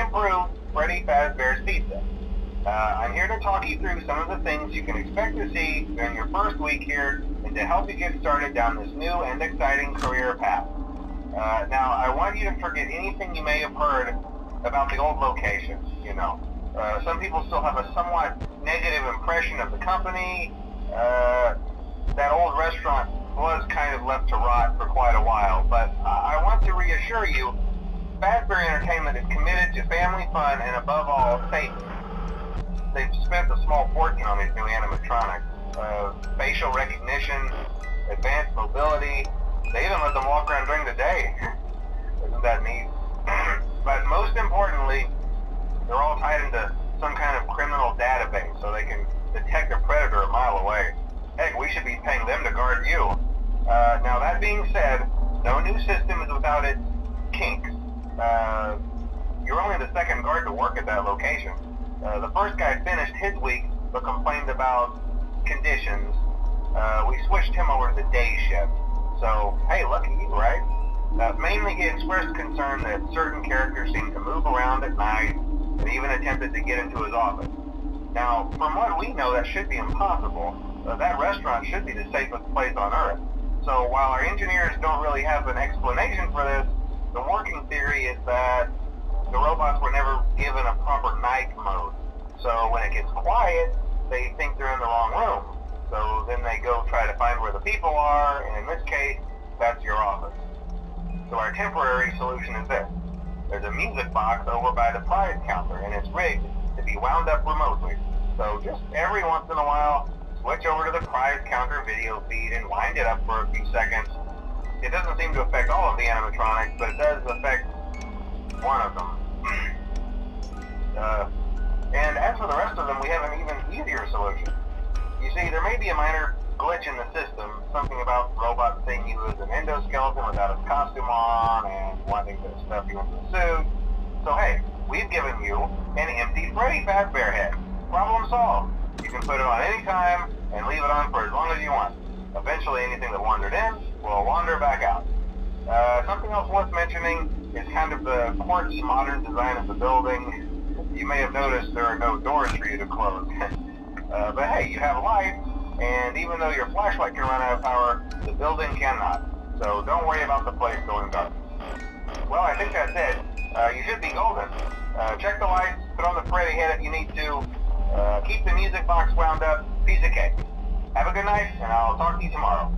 improved Freddy Fazbear's Pizza. I'm here to talk you through some of the things you can expect to see during your first week here and to help you get started down this new and exciting career path. Now, I want you to forget anything you may have heard about the old location, you know. Some people still have a somewhat negative impression of the company. That old restaurant was kind of left to rot for quite a while, but I want to reassure you, Fazbear Entertainment is committed to family fun and above all, safety. They've spent a small fortune on these new animatronics. Facial recognition, advanced mobility, they even let them walk around during the day. Isn't that neat? But most importantly, they're all tied into some kind of criminal database so they can detect a predator a mile away. Heck, we should be paying them to guard you. Now that being said, no new system is without its kinks. You're only the second guard to work at that location. The first guy finished his week but complained about conditions. We switched him over to the day shift. So, hey, lucky you, right? Mainly he expressed concern that certain characters seemed to move around at night and even attempted to get into his office. Now, from what we know, that should be impossible. That restaurant should be the safest place on Earth. So while our engineers don't really have an explanation for this, the working theory is that the robots were never given a proper night mode. So when it gets quiet, they think they're in the wrong room. So then they go try to find where the people are, and in this case, that's your office. So our temporary solution is this. There's a music box over by the prize counter, and it's rigged to be wound up remotely. So just every once in a while, switch over to the prize counter video feed and wind it up for a few seconds. It doesn't seem to affect all of the animatronics, but it does affect one of them. And as for the rest of them, we have an even easier solution. You see, there may be a minor glitch in the system, something about robots seeing you as an endoskeleton without his costume on and wanting to stuff you into a suit. So hey, we've given you an empty Freddy Fazbear head. Problem solved. You can put it on any time and leave it on for as long as you want. Eventually anything that wandered in will wander back out. Something else worth mentioning is kind of the quirky modern design of the building. You may have noticed there are no doors for you to close. But hey, you have lights, and even though your flashlight can run out of power, the building cannot. So don't worry about the place going dark. Well, I think that's it. You should be golden. Check the lights, put on the Freddy head if you need to. Keep the music box wound up. Piece of cake. Have a good night, and I'll talk to you tomorrow.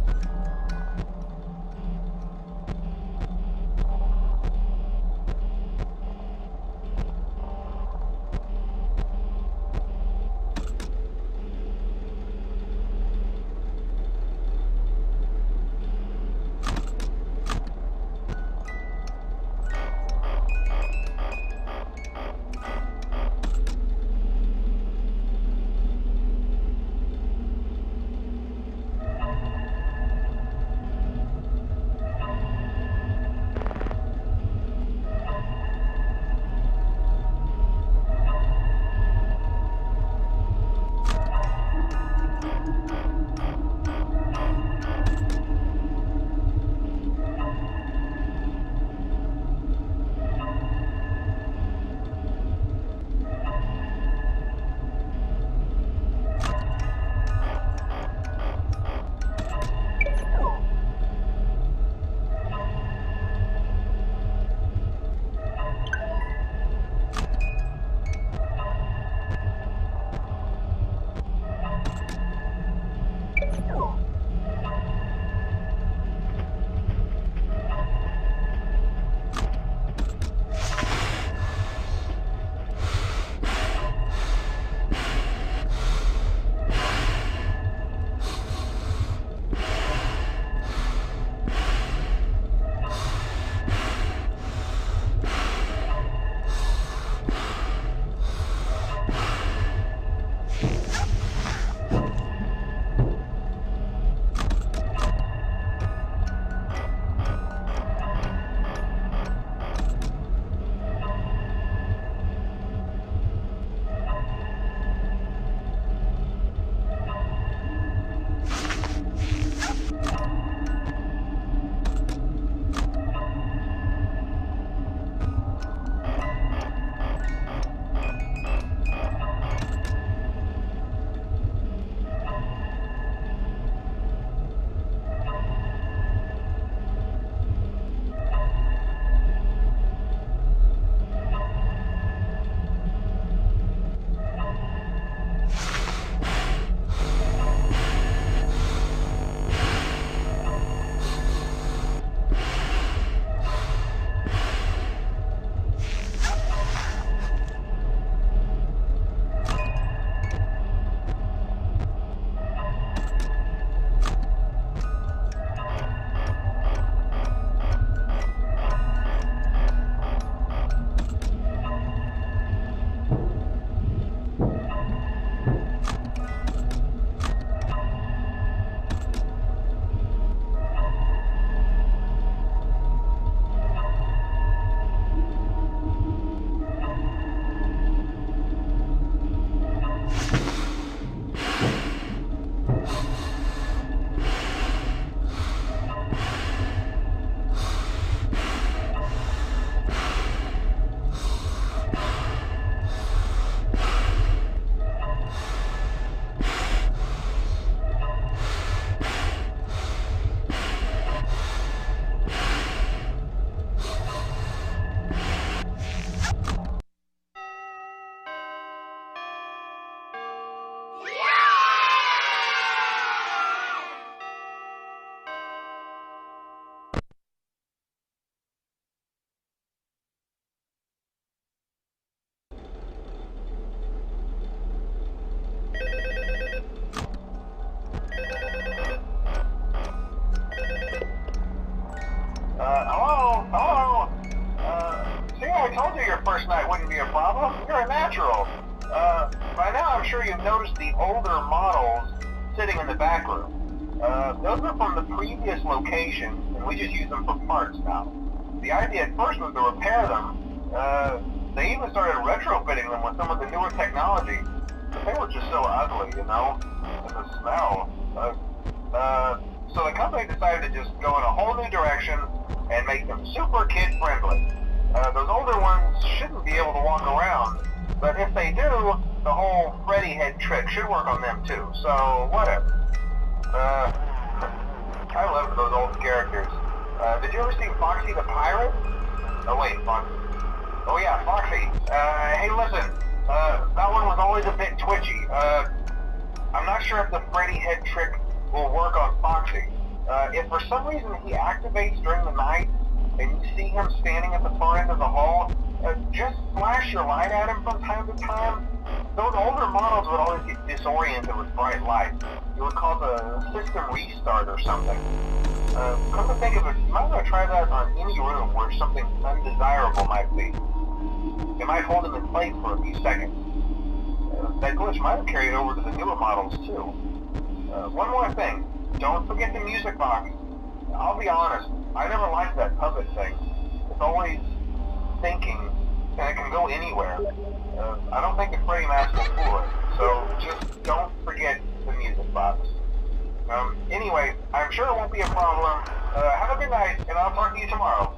sitting in the back room. Those are from the previous location, and we just use them for parts now. The idea at first was to repair them. They even started retrofitting them with some of the newer technology. But they were just so ugly, you know? And the smell. So the company decided to just go in a whole new direction and make them super kid-friendly. Those older ones shouldn't be able to walk around, but if they do, the whole Freddy head trick should work on them too, so whatever. I love those old characters. Did you ever see Foxy the Pirate? Oh wait, Foxy. Oh yeah, Foxy. Hey listen, that one was always a bit twitchy. I'm not sure if the Freddy head trick will work on Foxy. If for some reason he activates during the night, and you see him standing at the far end of the hall, just flash your light at him from time to time. Those older models would always get disoriented with bright lights. It would cause a system restart or something. Come to think of it, you might want to try that on any room where something undesirable might be. It might hold him in place for a few seconds. That glitch might have carried over to the newer models too. One more thing, don't forget the music box. I'll be honest, I never liked that puppet thing. It's always thinking, and it can go anywhere. I don't think the Freddy mask will fool it, so just don't forget the music box. Anyway, I'm sure it won't be a problem. Have a good night, and I'll talk to you tomorrow.